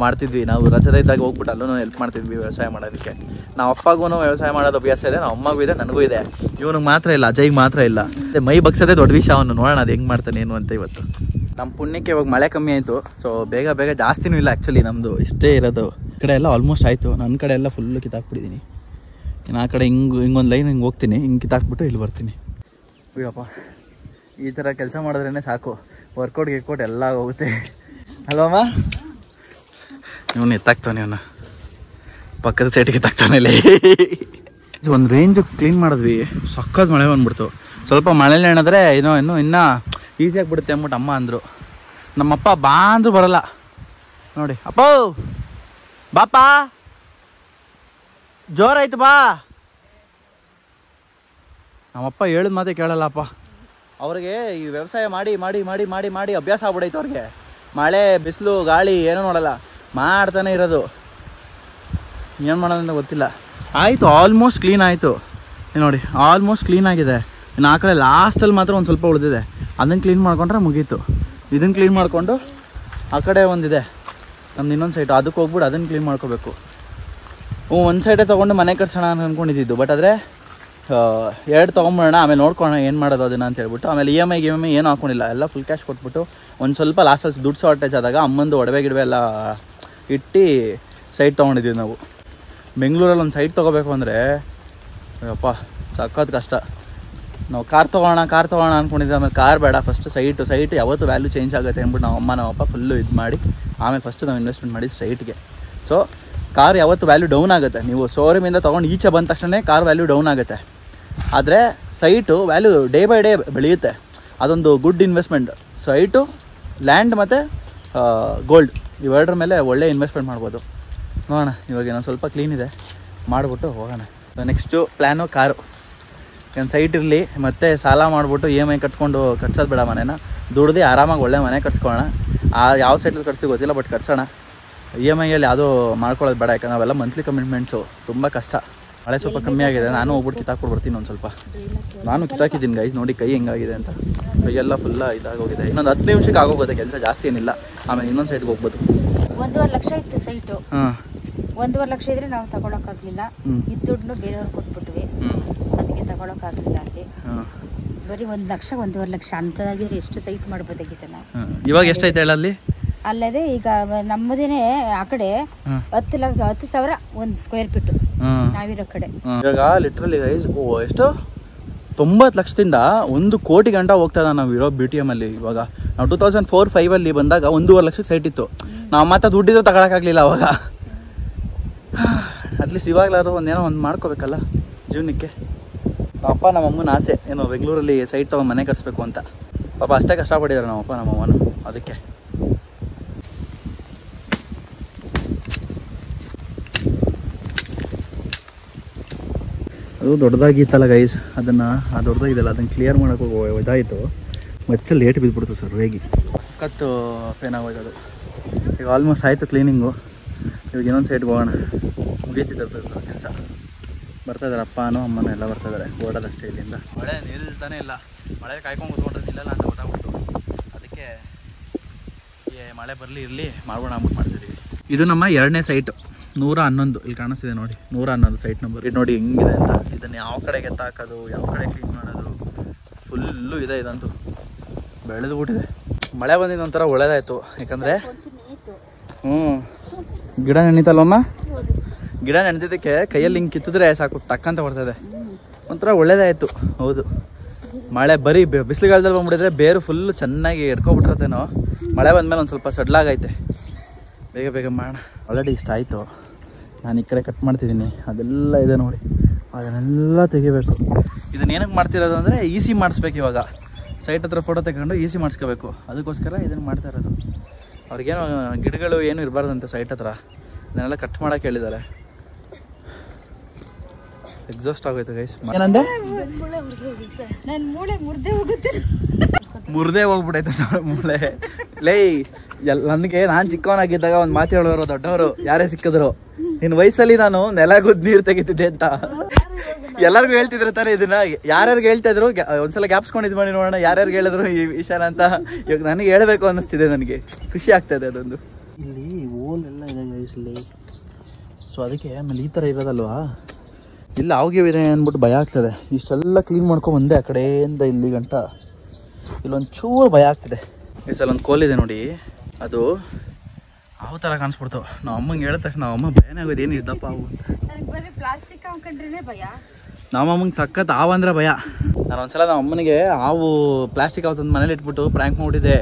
ಮಾಡ್ತಿದ್ವಿ ನಾವು. ರಜದ ಇದ್ದಾಗ ಹೋಗ್ಬಿಟ್ಟು ಅಲ್ಲೂ ಹೆಲ್ಪ್ ಮಾಡ್ತಿದ್ವಿ ವ್ಯವಸಾಯ ಮಾಡೋದಕ್ಕೆ. ನಾವು ಅಪ್ಪಗೂ ವ್ಯವಸಾಯ ಮಾಡೋದು ಅಭ್ಯಾಸ ಇದೆ, ನಮ್ಮ ಅಮ್ಮಗೂ ಇದೆ, ನನಗೂ ಇದೆ. ಇವನಿಗೆ ಮಾತ್ರ ಇಲ್ಲ, ಅಜಯ್ಗೆ ಮಾತ್ರ ಇಲ್ಲ. ಮೈ ಬಗ್ಸೋದೇ ದೊಡ್ಡ ವಿಷಯ. ಅವನು ನೋಡೋಣ ಅದು ಹೆಂಗೆ ಮಾಡ್ತಾನೆ ಏನು ಅಂತ. ಇವತ್ತು ನಮ್ಮ ಪುಣ್ಯಕ್ಕೆ ಇವಾಗ ಮಳೆ ಕಮ್ಮಿ ಆಯಿತು. ಸೊ ಬೇಗ ಜಾಸ್ತಿನೂ ಇಲ್ಲ ಆ್ಯಕ್ಚುಲಿ, ನಮ್ಮದು ಇಷ್ಟೇ ಇರೋದು. ಈ ಕಡೆ ಎಲ್ಲ ಆಲ್ಮೋಸ್ಟ್ ಆಯಿತು. ನನ್ನ ಕಡೆ ಎಲ್ಲ ಫುಲ್ಲು ಕಿತ್ತಾಕ್ಬಿಟ್ಟಿದ್ದೀನಿ. ಇನ್ನು ಆ ಕಡೆ ಹಿಂಗೊಂದು ಲೈನ್ ಹಿಂಗೆ ಹೋಗ್ತೀನಿ, ಹಿಂಗೆ ಕಿತ್ತಾಕ್ಬಿಟ್ಟು ಇಲ್ಲಿ ಬರ್ತೀನಿ. ಅಯ್ಯಪ್ಪ, ಈ ಥರ ಕೆಲಸ ಮಾಡಿದ್ರೇ ಸಾಕು, ವರ್ಕೌಟ್ ಎಲ್ಲ ಹೋಗುತ್ತೆ ಅಲ್ವಮ್ಮ. ಇವನು ಎತ್ತಾಕ್ತಾನೆ, ಅವನು ಪಕ್ಕದ ಸೈಟಿಗೆ ಎತ್ತಾಕ್ತಾನೆ. ಒಂದು ರೇಂಜ್ ಕ್ಲೀನ್ ಮಾಡಿದ್ವಿ, ಸಕ್ಕತ್ ಮಳೆ ಬಂದ್ಬಿಡ್ತು. ಸ್ವಲ್ಪ ಮಳೆಲಿ ಏನಾದರೆ ಇನ್ನೂ ಈಸಿ ಆಗಿಬಿಡುತ್ತೆ ಅಂದ್ಬಿಟ್ಟು ಅಮ್ಮ ಅಂದರು. ನಮ್ಮಪ್ಪ ಬಾ ಅಂದರೂ ಬರೋಲ್ಲ ನೋಡಿ. ಅಪ್ಪ ಬಾಪ, ಜೋರಾಯ್ತು ಬಾ. ನಮ್ಮಪ್ಪ ಹೇಳಿದ ಮಾತೇ ಕೇಳಲ್ಲಪ್ಪ. ಅವ್ರಿಗೆ ಈ ವ್ಯವಸಾಯ ಮಾಡಿ ಅಭ್ಯಾಸ ಆಗ್ಬಿಡೈತೆ ಅವ್ರಿಗೆ. ಮಳೆ ಬಿಸಿಲು ಗಾಳಿ ಏನೂ ನೋಡಲ್ಲ, ಮಾಡ್ತಾನೆ ಇರೋದು. ಏನು ಮಾಡೋದಂತ ಗೊತ್ತಿಲ್ಲ. ಆಯಿತು, ಆಲ್ಮೋಸ್ಟ್ ಕ್ಲೀನ್ ಆಯಿತು ನೋಡಿ, ಆಲ್ಮೋಸ್ಟ್ ಕ್ಲೀನ್ ಆಗಿದೆ. ಇನ್ನು ಆ ಕಡೆ ಲಾಸ್ಟಲ್ಲಿ ಮಾತ್ರ ಒಂದು ಸ್ವಲ್ಪ ಉಳಿದಿದೆ, ಅದನ್ನು ಕ್ಲೀನ್ ಮಾಡ್ಕೊಂಡ್ರೆ ಮುಗೀತು. ಇದನ್ನು ಕ್ಲೀನ್ ಮಾಡಿಕೊಂಡು ಆ ಕಡೆ ಒಂದಿದೆ ನಮ್ದು ಇನ್ನೊಂದು ಸೈಟು, ಅದಕ್ಕೆ ಹೋಗ್ಬಿಟ್ಟು ಅದನ್ನು ಕ್ಲೀನ್ ಮಾಡ್ಕೋಬೇಕು. ಒಂದು ಸೈಡೇ ತೊಗೊಂಡು ಮನೆ ಕಟ್ಸೋಣ ಅಂದ್ಕೊಂಡಿದ್ದು, ಬಟ್ ಆದರೆ 2 ತೊಗೊಂಬಿಡೋಣ, ಆಮೇಲೆ ನೋಡ್ಕೊಳ್ಳೋಣ ಏನು ಮಾಡೋದು ಅದನ್ನು ಅಂತ ಹೇಳ್ಬಿಟ್ಟು. ಆಮೇಲೆ EMI ಏನೂ ಹಾಕೊಂಡಿಲ್ಲ, ಎಲ್ಲ ಫುಲ್ ಕ್ಯಾಶ್ ಕೊಟ್ಬಿಟ್ಟು ಒಂದು ಸ್ವಲ್ಪ ಲಾಸ್ಟಲ್ಲಿ ದುಡ್ಡು ಶಾರ್ಟೇಜ್ ಆದಾಗ ಅಮ್ಮಂದು ಒಡವೆ ಎಲ್ಲ ಇಟ್ಟು ಸೈಟ್ ತೊಗೊಂಡಿದ್ದೀವಿ ನಾವು. ಬೆಂಗಳೂರಲ್ಲಿ ಒಂದು ಸೈಟ್ ತೊಗೋಬೇಕು ಅಂದರೆ ಅಪ್ಪ ಸಖತ್ ಕಷ್ಟ. ನಾವು ಕಾರ್ ತೊಗೋಣ ಅಂದ್ಕೊಂಡಿದ್ದೆ, ಆಮೇಲೆ ಕಾರ್ ಬೇಡ, ಫಸ್ಟ್ ಸೈಟ್ ಯಾವತ್ತು ವ್ಯಾಲ್ಯೂ ಚೇಂಜ್ ಆಗುತ್ತೆ ಅಂದ್ಬಿಟ್ಟು ನಮ್ಮಪ್ಪ ಫುಲ್ಲು ಇದು ಮಾಡಿ ಆಮೇಲೆ ಫಸ್ಟ್ ನಾವು ಇನ್ವೆಸ್ಟ್ಮೆಂಟ್ ಮಾಡಿದ್ದು ಸೈಟ್ಗೆ. ಸೊ ಕಾರ್ ಯಾವತ್ತು ವ್ಯಾಲ್ಯೂ ಡೌನ್ ಆಗುತ್ತೆ. ನೀವು ಶೋರೂಮಿಂದ ತೊಗೊಂಡು ಈಚೆ ಬಂದ ತಕ್ಷಣ ಕಾರ್ ವ್ಯಾಲ್ಯೂ ಡೌನ್ ಆಗುತ್ತೆ. ಆದರೆ site value day by day ಬೆಳೆಯುತ್ತೆ. ಅದೊಂದು ಗುಡ್ ಇನ್ವೆಸ್ಟ್ಮೆಂಟ್. ಸೈಟು, ಲ್ಯಾಂಡ್ ಮತ್ತು ಗೋಲ್ಡ್ ಇವೆರಡರ ಮೇಲೆ ಒಳ್ಳೆ ಇನ್ವೆಸ್ಟ್ಮೆಂಟ್ ಮಾಡ್ಬೋದು. ನೋಡೋಣ, ಇವಾಗ ನಾನು ಸ್ವಲ್ಪ ಕ್ಲೀನ್ ಇದೆ, ಮಾಡಿಬಿಟ್ಟು ಹೋಗೋಣ. Next plan car. ಏನು ಸೈಟ್ ಇರಲಿ, ಮತ್ತು ಸಾಲ ಮಾಡಿಬಿಟ್ಟು EMI ಕಟ್ಕೊಂಡು ಕಟ್ಸೋದು ಬೇಡ. ಮನೇನ ದುಡ್ದು ಆರಾಮಾಗಿ ಒಳ್ಳೆ ಮನೆ ಕಟ್ಸ್ಕೊಳ್ಳೋಣ. ಯಾವ ಸೈಟಲ್ಲಿ ಕಟ್ಸ್ತೀವಿ ಗೊತ್ತಿಲ್ಲ, ಬಟ್ ಕಟ್ಸೋಣ. EMIಯಲ್ಲಿ ಯಾವುದೂ ಮಾಡ್ಕೊಳ್ಳೋದು ಬೇಡ, ಯಾಕಂದ್ರೆ ನಾವೆಲ್ಲ ಮಂತ್ಲಿ ಕಮಿಟ್ಮೆಂಟ್ಸು, ತುಂಬ ಕಷ್ಟ. ಮಳೆ ಸ್ವಲ್ಪ ಕಮ್ಮಿ ಆಗಿದೆ, ನಾನು ಹೋಗ್ಬಿಟ್ಟು ಕಿತ್ತಾಕ್ಬಿಡ್ತೀನಿ ಒಂದು ಸ್ವಲ್ಪ. ನಾನು ಕಿತ್ತಾಕಿದ್ದೀನಿ ಗೈಸ್, ನೋಡಿ ಕೈ ಹೆಂಗಾಗಿದೆ ಅಂತ. ಕೈಯೆಲ್ಲ ಫುಲ್ಲ ಇದಾಗೋಗಿದೆ. ಇನ್ನೊಂದು 10 ನಿಮಿಷಕ್ಕೆ ಆಗೋಗುತ್ತೆ ಕೆಲಸ, ಜಾಸ್ತಿ ಏನಿಲ್ಲ. ಆಮೇಲೆ ಇನ್ನೊಂದು ಸೈಡ್ಗೆ ಹೋಗ್ಬೋದು. 1.5 ಲಕ್ಷ ಇತ್ತು ಸೈಟು. 1.5 ಲಕ್ಷ ಇದ್ರೆ ನಾವು ತಗೊಳಕ್ಕಾಗ್ಲಿಲ್ಲ. ಇದ್ದ ದುಡ್ಡು ಬೇರೆಯವ್ರಿಗೆ ಕೊಟ್ಬಿಟ್ವಿ, ಅದಕ್ಕೆ ತಗೊಳಕ್ಕಾಗ್ಲಿಲ್ಲ. ಅಲ್ಲಿ ಬರೀ 1 ಲಕ್ಷ 1.5 ಲಕ್ಷ ಅಂತದಾಗಿದ್ರೆ ಎಷ್ಟು ಸೈಟ್ ಮಾಡ್ಬೋದಾಗಿತ್ತು ನಾವು. ಇವಾಗ ಎಷ್ಟೈತೆ ಹೇಳಲ್ಲಿ? ಅಲ್ಲದೆ ಈಗ ನಮ್ಮದೇನೆ ಆ ಕಡೆ 10,000 ಒಂದು ಸ್ಕ್ವೇರ್ ಫೀಟ್ ನಾವಿರೋ ಕಡೆ. ಇವಾಗ ಲಿಟ್ರಲಿ ಗೈಸ್ ಎಷ್ಟು 90 ಲಕ್ಷದಿಂದ 1 ಕೋಟಿ ಗಂಟ ಹೋಗ್ತಾ ಇದ್ದ ನಾವು ಇರೋ BTM ಅಲ್ಲಿ. ಇವಾಗ ನಾವು 2004-05 ಬಂದಾಗ 1.5 ಲಕ್ಷಕ್ಕೆ ಸೈಟ್ ಇತ್ತು. ನಾವು ಮತ್ತೆ ದುಡ್ಡಿದ್ರು ತಗೊಳಕ್ಕಾಗಲಿಲ್ಲ ಅವಾಗ. ಅಟ್ಲೀಸ್ಟ್ ಇವಾಗಲಾದ್ರು ಒಂದೇನೋ ಒಂದು ಮಾಡ್ಕೋಬೇಕಲ್ಲ ಜೀವನಕ್ಕೆ. ನಮ್ಮಪ್ಪ ನಮ್ಮಮ್ಮನ ಆಸೆ ಏನೋ ಬೆಂಗಳೂರಲ್ಲಿ ಸೈಟ್ ತೊಗೊಂಡು ಮನೆ ಕಟ್ಸ್ಬೇಕು ಅಂತ. ಪಾಪ ಅಷ್ಟೇ ಕಷ್ಟಪಟ್ಟಿದ್ದಾರೆ ನಮ್ಮಪ್ಪ ನಮ್ಮಮ್ಮನು. ಅದಕ್ಕೆ ಅದು ದೊಡ್ಡದಾಗಿತ್ತಲ್ಲ ಗೈಸ್, ಅದನ್ನು ದೊಡ್ಡದಾಗಿದ್ದಲ್ಲ ಅದನ್ನು ಕ್ಲಿಯರ್ ಮಾಡೋಕ್ಕೆ ಇದಾಯಿತು. ಮಚ್ಚಲ್ಲಿ ಲೇಟ್ ಬಿದ್ದುಬಿಡ್ತು ಸರ್ ಹೇಗೆ ಕತ್ತು ಪೇನ್ ಆಗೋಯ್ತು ಅದು. ಈಗ ಆಲ್ಮೋಸ್ಟ್ ಆಯಿತು ಕ್ಲೀನಿಂಗು. ಇವಾಗ ಇನ್ನೊಂದು ಸೈಡ್ಗೆ ಹೋಗೋಣ, ಮುಗೀತಿದ್ದು ಕೆಲಸ. ಬರ್ತಾಯಿದ್ದಾರೆ ಅಪ್ಪನೂ ಅಮ್ಮನೂ ಎಲ್ಲ ಬರ್ತಾಯಿದ್ದಾರೆ. ಓಡೋದಷ್ಟೇ ಇಲ್ಲಿಂದ. ಮಳೆ ನಿಲ್ತಾನೆ ಇಲ್ಲ, ಮಳೆ ಕಾಯ್ಕೊಂಡು ಕೂತ್ಕೊಂಡ್ರೆ ನಿಲ್ಲಲ್ಲ ಅಂತ ಗೊತ್ತಾಗ್ಬಿಟ್ಟು ಅದಕ್ಕೆ ಮಳೆ ಬರಲಿ ಇರಲಿ ಮಾಡೋಣ ಅಂದ್ಬಿಟ್ಟು ಮಾಡ್ತಿದ್ದೀವಿ. ಇದು ನಮ್ಮ 2ನೇ ಸೈಟು, 111. ಇಲ್ಲಿ ಕಾಣಿಸ್ತಿದೆ ನೋಡಿ, 111 ಸೈಟ್ ನಂಬರ್. ಇದು ನೋಡಿ ಹೆಂಗಿದೆ ಅಂತ. ಇದನ್ನು ಯಾವ ಕಡೆಗೆ ಎತ್ತಾಕೋದು, ಯಾವ ಕಡೆ ಕ್ಲೀನ್ ಮಾಡೋದು, ಫುಲ್ಲು ಇದೆ. ಇದಂತೂ ಬೆಳೆದು ಬಿಟ್ಟಿದೆ. ಮಳೆ ಬಂದಿದ್ದು ಒಂಥರ ಒಳ್ಳೇದಾಯ್ತು, ಯಾಕಂದ್ರೆ ಗಿಡ ನೆನೀತಲ್ವಮ್ಮ, ಗಿಡ ನೆನೆದಿದ್ದಕ್ಕೆ ಕೈಯಲ್ಲಿ ಹಿಂಗೆ ಕಿತ್ತಿದ್ರೆ ಸಾಕು ಟಕ್ಕಂತ ಬರ್ತದೆ, ಒಂಥರ ಒಳ್ಳೇದಾಯ್ತು. ಹೌದು, ಮಳೆ ಬರೀ ಬಿಸಿಲುಗಾಲದಲ್ಲಿ ಬಂದ್ಬಿಟ್ಟಿದ್ರೆ ಬೇರು ಫುಲ್ಲು ಚೆನ್ನಾಗಿ ಎಡ್ಕೊಬಿಟ್ಟಿರತ್ತೇನೋ, ಮಳೆ ಬಂದಮೇಲೆ ಒಂದು ಸ್ವಲ್ಪ ಸಡ್ಲಾಗೈತೆ. ಬೇಗ ಬೇಗ ಮಾಡೋಣ. ಆಲ್ರೆಡಿ ಇಷ್ಟ ಆಯಿತು. ನಾನು ಈ ಕಡೆ ಕಟ್ ಮಾಡ್ತಿದ್ದೀನಿ, ಅದೆಲ್ಲ ಇದೆ ನೋಡಿ, ಅದನ್ನೆಲ್ಲ ತೆಗಿಬೇಕು. ಇದನ್ನ ಏನಕ್ಕೆ ಮಾಡ್ತಿರೋದು ಅಂದರೆ ಈಸಿ ಮಾಡಿಸ್ಬೇಕು. ಇವಾಗ ಸೈಟ್ ಹತ್ರ ಫೋಟೋ ತಗೊಂಡು ಈಸಿ ಮಾಡಿಸ್ಕೋಬೇಕು, ಅದಕ್ಕೋಸ್ಕರ ಇದನ್ನು ಮಾಡ್ತಾ ಇರೋದು. ಅವ್ರಿಗೇನು ಗಿಡಗಳು ಏನು ಇರಬಾರ್ದಂತೆ ಸೈಟ್ ಹತ್ರ, ಇದನ್ನೆಲ್ಲ ಕಟ್ ಮಾಡೋಕೆ ಹೇಳಿದ್ದಾರೆ. ಎಕ್ಸಾಸ್ಟ್ ಆಗೋಯ್ತು ಗೈಸ್. ಏನಂದೆ? ಮುರ್ದೇ ಹೋಗ್ಬಿಟ್ಟೈತೆ ಮೂಳೆ. ಲೈ ನನಗೆ ನಾನು ಚಿಕ್ಕವನಾಗಿದ್ದಾಗ ಒಂದು ಮಾತು ಹೇಳೋರು ದೊಡ್ಡವರು, ಯಾರೇ ಸಿಕ್ಕಿದ್ರು, ನಿನ್ನ ವಯಸ್ಸಲ್ಲಿ ನಾನು ನೆಲಗುದ್ದು ನೀರು ತೆಗಿತಿದ್ದೆ ಅಂತ ಎಲ್ಲರಿಗೂ ಹೇಳ್ತಿದ್ರು ತಾನೆ. ಇದನ್ನ ಯಾರ್ಯಾರಿಗೆ ಹೇಳ್ತಾ ಇದ್ರು, ಒಂದ್ಸಲ ಗ್ಯಾಪ್ಸ್ಕೊಂಡಿದ್ ಮಾಡಿ ನೋಡೋಣ ಯಾರ್ಯಾರಿಗೆ ಹೇಳಿದ್ರು ಈ ವಿಷಯನ ಅಂತ. ಇವಾಗ ನನಗೆ ಹೇಳ್ಬೇಕು ಅನ್ನಿಸ್ತಿದೆ, ನನಗೆ ಖುಷಿ ಆಗ್ತಾ ಇದೆ ಅದೊಂದು. ಇಲ್ಲಿ ಓಲೆಲ್ಲ ಇದೆ ಗೈಸ್ ಇಲ್ಲಿ. ಸೊ ಅದಕ್ಕೆ ಆಮೇಲೆ ಈ ಥರ ಇರೋದಲ್ವಾ, ಇಲ್ಲ ಅವಗಿವಿದೆ ಅಂದ್ಬಿಟ್ಟು ಭಯ ಆಗ್ತದೆ. ಇಷ್ಟೆಲ್ಲ ಕ್ಲೀನ್ ಮಾಡ್ಕೊಂಡು ಬಂದೆ ಆ ಕಡೆಯಿಂದ ಇಲ್ಲಿ ಗಂಟ, ಇಲ್ಲೊಂದು ಚೂರು ಭಯ ಆಗ್ತಿದೆ. ಈ ಸಲ ಒಂದು ಕೋಲಿದೆ ನೋಡಿ, ಅದು ಹಾವು ಥರ ಕಾಣಿಸ್ಬಿಡ್ತು. ನಾವು ಅಮ್ಮಂಗೆ ಹೇಳಿದ ತಕ್ಷಣ ನಾವು ಅಮ್ಮ ಭಯನೇ ಆಗೋದು, ಏನು ಇದ್ದಪ್ಪ ಹಾವು ಅಂತ. ನಮ್ಮ ಅಮ್ಮಂಗೆ ಸಖತ್ ಹಾವು ಅಂದರೆ ಭಯ. ನಾನು ಒಂದ್ಸಲ ನಮ್ಮ ಅಮ್ಮನಿಗೆ ಹಾವು ಪ್ಲಾಸ್ಟಿಕ್ ಹಾವು ತಂದು ಮನೇಲಿ ಇಟ್ಬಿಟ್ಟು ಪ್ರ್ಯಾಂಕ್ ಮಾಡಿದ್ದೆ.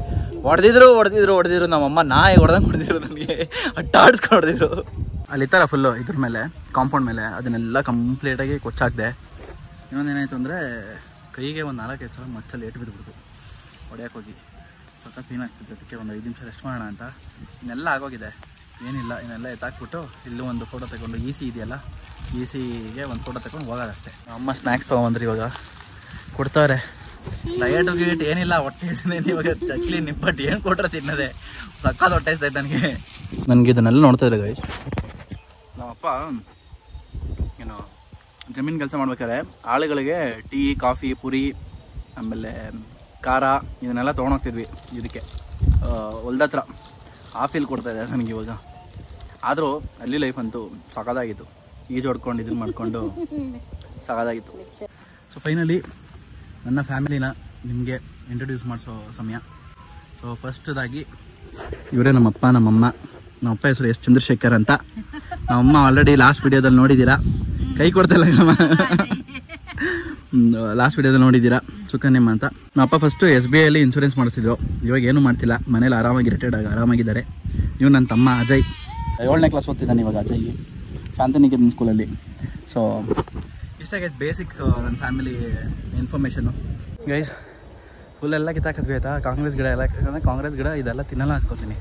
ಹೊಡೆದಿದ್ರು ನಮ್ಮಮ್ಮ ನಾಯಿ ಹೊಡೆದಂಗೆ ಹೊಡೆದಿದ್ರು, ನನಗೆ ಅಟ್ಟಾಡ್ಸ್ಕೊಂಡು ಹೊಡೆದಿದ್ರು. ಅಲ್ಲಿ ಇತ್ತಾರ ಫುಲ್ಲು ಇದ್ರ ಮೇಲೆ ಕಾಂಪೌಂಡ್ ಮೇಲೆ, ಅದನ್ನೆಲ್ಲ ಕಂಪ್ಲೀಟಾಗಿ ಕೊಚ್ಚಾಕ್ದೆ. ಇನ್ನೊಂದೇನಾಯಿತು ಅಂದರೆ ಕೈಗೆ ಒಂದು 4-5 ಸಲ ಮಚ್ಚಲ್ಲಿ ಏಟು ಬಿದ್ದುಬಿಡ್ತು ಹೊಡೆಯೋಕೆ ಹೋಗಿ. ಸ್ವಲ್ಪ ಕ್ಲೀನ್ ಆಗ್ತಿತ್ತು, ಅದಕ್ಕೆ ಒಂದು 5 ನಿಮಿಷ ರೆಸ್ಟ್ ಮಾಡೋಣ ಅಂತ. ಇನ್ನೆಲ್ಲ ಆಗೋಗಿದೆ, ಏನಿಲ್ಲ, ಇನ್ನೆಲ್ಲ ಎತ್ತಾಕ್ಬಿಟ್ಟು ಇಲ್ಲೂ ಒಂದು ಫೋಟೋ ತಗೊಂಡು ಈಸಿ ಇದೆಯಲ್ಲ, ಈಸಿಗೆ ಒಂದು ಫೋಟೋ ತಗೊಂಡು ಹೋಗೋದಷ್ಟೇ. ಅಮ್ಮ ಸ್ನ್ಯಾಕ್ಸ್ ತೊಗೊಂಬಂದ್ರಿ, ಇವಾಗ ಕೊಡ್ತಾವ್ರೆ. ಡಯಟು ಗೀಟ್ ಏನಿಲ್ಲ, ಹೊಟ್ಟೆ ಇವಾಗ ಚಕ್ಲಿ ನಿಪ್ಪಟ್ಟು ಏನು ಕೊಟ್ಟರೆ ತಿನ್ನೋದೆ, ಸಕ್ಕತ್ ಹೊಟ್ಟೆ ಇಸ್ತೈತೆ ನನಗೆ ಇದನ್ನೆಲ್ಲ ನೋಡ್ತಾ ಇದ್ರೆ ಗೈಸ್. ನಮ್ಮಪ್ಪ ಏನು ಜಮೀನು ಕೆಲಸ ಮಾಡ್ಬೇಕಾದ್ರೆ ಆಳುಗಳಿಗೆ ಟೀ, ಕಾಫಿ, ಪುರಿ, ಆಮೇಲೆ ಖಾರ ಇದನ್ನೆಲ್ಲ ತೊಗೊಂಡೋಗ್ತಿದ್ವಿ ಇದಕ್ಕೆ ಹೊಲ್ದ ಹತ್ರ. ಆ ಫೀಲ್ ಕೊಡ್ತಾಯಿದೆ ನನಗೆ ಇವಾಗ. ಆದರೂ ಅಲ್ಲಿ ಲೈಫ್ ಅಂತೂ ಸಖತ್ತಾಗಿತ್ತು, ಈಜು ಹೊಡ್ಕೊಂಡು ಇದನ್ನು ಮಾಡಿಕೊಂಡು ಸಖತ್ತಾಗಿತ್ತು. ಸೊ ಫೈನಲಿ ನನ್ನ ಫ್ಯಾಮಿಲಿನ ನಿಮಗೆ ಇಂಟ್ರೊಡ್ಯೂಸ್ ಮಾಡಿಸೋ ಸಮಯ. ಸೊ ಫಸ್ಟ್ದಾಗಿ ಇವರೇ ನಮ್ಮಪ್ಪ, ನಮ್ಮಮ್ಮ. ನಮ್ಮಪ್ಪ ಹೆಸರು ಎಸ್ ಚಂದ್ರಶೇಖರ್ ಅಂತ. ನಮ್ಮಮ್ಮ ಆಲ್ರೆಡಿ ಲಾಸ್ಟ್ ವಿಡಿಯೋದಲ್ಲಿ ನೋಡಿದ್ದೀರಾ, ಕೈ ಕೊಡ್ತಾಯಿಲ್ಲ ನಮ್ಮ ಲಾಸ್ಟ್ ವಿಡಿಯೋದಲ್ಲಿ ನೋಡಿದ್ದೀರಾ, ಸುಕನ್ಯಮ್ಮ ಅಂತ. ನಮ್ಮಪ್ಪ ಫಸ್ಟು SBI ಅಲ್ಲಿ ಇನ್ಶೂರೆನ್ಸ್ ಮಾಡಿಸ್ತಿದ್ರು, ಇವಾಗ ಏನೂ ಮಾಡ್ತಿಲ್ಲ, ಮನೇಲಿ ಆರಾಮಾಗಿ ರಿಟೈರ್ಡ್ ಆಗಿ ಆರಾಮಾಗಿದ್ದಾರೆ. ಇವು ನನ್ನ ತಮ್ಮ ಅಜಯ್, 7ನೇ ಕ್ಲಾಸ್ ಓದ್ತಿದ್ದಾನೆ ಇವಾಗ ಅಜಯ್, ಶಾಂತಿನಿಕೇತನ್ ಸ್ಕೂಲಲ್ಲಿ. ಸೊ ಇಷ್ಟ ಗೈಸ್ ಬೇಸಿಕ್ ನನ್ನ ಫ್ಯಾಮಿಲಿ ಇನ್ಫಾರ್ಮೇಷನು. ಗೈಸ್ ಫುಲ್ ಎಲ್ಲ ಕಿತ್ತಾಕದ್ವಿ ಆಯಿತಾ, ಕಾಂಗ್ರೆಸ್ ಗಿಡ ಎಲ್ಲ, ಯಾಕಂದರೆ ಕಾಂಗ್ರೆಸ್ ಗಿಡ ಇದೆಲ್ಲ ತಿನ್ನಲ್ಲ ಅಂದ್ಕೋತೀನಿ.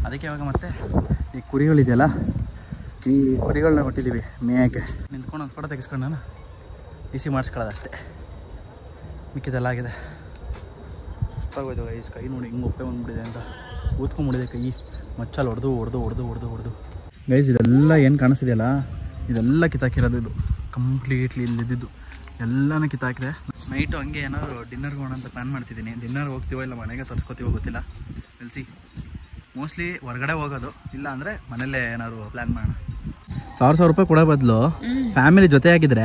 ಅದಕ್ಕೆ ಇವಾಗ ಮತ್ತೆ ಈ ಕುರಿಗಳಿದೆಯಲ್ಲ, ಈ ಕುರಿಗಳನ್ನ ಕೊಟ್ಟಿದ್ದೀವಿ ಮೇಯಕ್ಕೆ. ನಿಂತ್ಕೊಂಡು ಒಂದು ಫೋಟೋ ತೆಗೆಸ್ಕೊಂಡು ನಾನು ಈಸಿ ಮಾಡಿಸ್ಕೊಳ್ಳೋದು ಅಷ್ಟೇ, ಮಿಕ್ಕಿದೆಲ್ಲ ಆಗಿದೆ. ಸುತ್ತಾಗೋಯ್ತು ಗೈಸ್, ಕೈ ನೋಡಿ ಹಿಂಗೆ ಒಪ್ಪೆ ಬಂದುಬಿಟ್ಟಿದೆ ಅಂತ, ಊದ್ಕೊಂಡ್ಬಿಟ್ಟಿದೆ ಕೈ, ಮಚ್ಚಲ್ಲಿ ಹೊಡೆದು ಗೈಸ್. ಇದೆಲ್ಲ ಏನು ಕಾಣಿಸ್ತಿದೆಯಲ್ಲ, ಇದೆಲ್ಲ ಕಿತ್ತಾಕಿರೋದು, ಇದು ಕಂಪ್ಲೀಟ್ಲಿ ಇಲ್ಲಿದ್ದು ಎಲ್ಲನೂ ಕಿತ್ತಾಕಿದೆ. ನೈಟು ಹಂಗೆ ಏನಾದ್ರು ಡಿನ್ನರ್ಗೆ ಹೋಗೋಣ ಅಂತ ಪ್ಲ್ಯಾನ್ ಮಾಡ್ತಿದ್ದೀನಿ. ಡಿನ್ನರ್ಗೆ ಹೋಗ್ತೀವೋ ಇಲ್ಲ ಮನೆಗೆ ತರಿಸ್ಕೊತೀವೋ ಗೊತ್ತಿಲ್ಲ, ತಿಳಿಸಿ. ಮೋಸ್ಟ್ಲಿ ಹೊರಗಡೆ ಹೋಗೋದು, ಇಲ್ಲ ಅಂದರೆ ಮನೇಲೇ ಏನಾದ್ರು ಪ್ಲ್ಯಾನ್ ಮಾಡೋಣ. 1000 ರೂಪಾಯಿ ಕೊಡೋ ಬದಲು ಫ್ಯಾಮಿಲಿ ಜೊತೆ ಆಗಿದ್ರೆ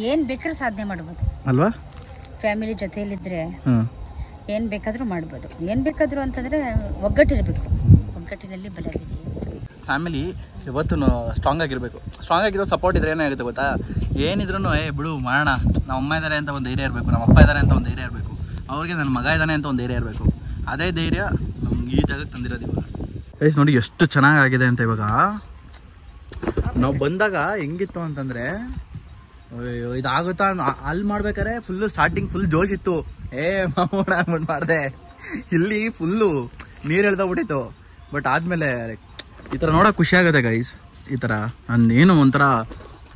ಏನು ಬೇಕಾದ್ರೂ ಸಾಧನೆ ಮಾಡ್ಬೋದು ಅಲ್ವಾ. ಫ್ಯಾಮಿಲಿ ಜೊತೆಯಲ್ಲಿದ್ದರೆ ಏನು ಬೇಕಾದರೂ ಮಾಡ್ಬೋದು. ಏನು ಬೇಕಾದರೂ ಅಂತಂದರೆ ಒಗ್ಗಟ್ಟಿರಬೇಕು, ಒಗ್ಗಟ್ಟಿನಲ್ಲಿ ಬಲವಿದೆ. ಫ್ಯಾಮಿಲಿ ಇವತ್ತು ಸ್ಟ್ರಾಂಗ್ ಆಗಿರಬೇಕು. ಸ್ಟ್ರಾಂಗ್ ಆಗಿರೋ ಸಪೋರ್ಟ್ ಇದ್ರೆ ಏನಾಗುತ್ತೆ ಗೊತ್ತಾ, ಏನಿದ್ರು ಬಿಡು ಮಾಡೋಣ, ನಮ್ಮ ಅಮ್ಮ ಇದ್ದಾರೆ ಅಂತ ಒಂದು ಧೈರ್ಯ ಇರಬೇಕು, ನಮ್ಮ ಅಪ್ಪ ಇದ್ದಾರೆ ಅಂತ ಒಂದು ಧೈರ್ಯ ಇರಬೇಕು, ಅವ್ರಿಗೆ ನನ್ನ ಮಗ ಇದ್ದಾನೆ ಅಂತ ಒಂದು ಧೈರ್ಯ ಇರಬೇಕು. ಅದೇ ಧೈರ್ಯ ನಮ್ಗೆ ಈ ಜಾಗಕ್ಕೆ ತಂದಿರೋದು ಇವಾಗ. ಗೈಸ್ ನೋಡಿ ಎಷ್ಟು ಚೆನ್ನಾಗಾಗಿದೆ ಅಂತ. ಇವಾಗ ನಾವು ಬಂದಾಗ ಹೆಂಗಿತ್ತು ಅಂತಂದರೆ, ಇದಾಗುತ್ತಾ ಅಲ್ಲಿ ಮಾಡ್ಬೇಕಾದ್ರೆ ಫುಲ್ಲು ಸ್ಟಾರ್ಟಿಂಗ್ ಫುಲ್ ಜೋಶ್ ಇತ್ತು, ಮಾಮೂಡ ಅಂದ್ಬಿಟ್ಟು ಮಾಡಿದೆ. ಇಲ್ಲಿ ಫುಲ್ಲು ನೀರು ಎಳ್ದೋಗ್ಬಿಟ್ಟಿತ್ತು. ಬಟ್ ಆದಮೇಲೆ ಈ ಥರ ನೋಡೋಕೆ ಖುಷಿ ಆಗುತ್ತೆ ಗೈಸ್. ಈ ಥರ ಏನು ಒಂಥರ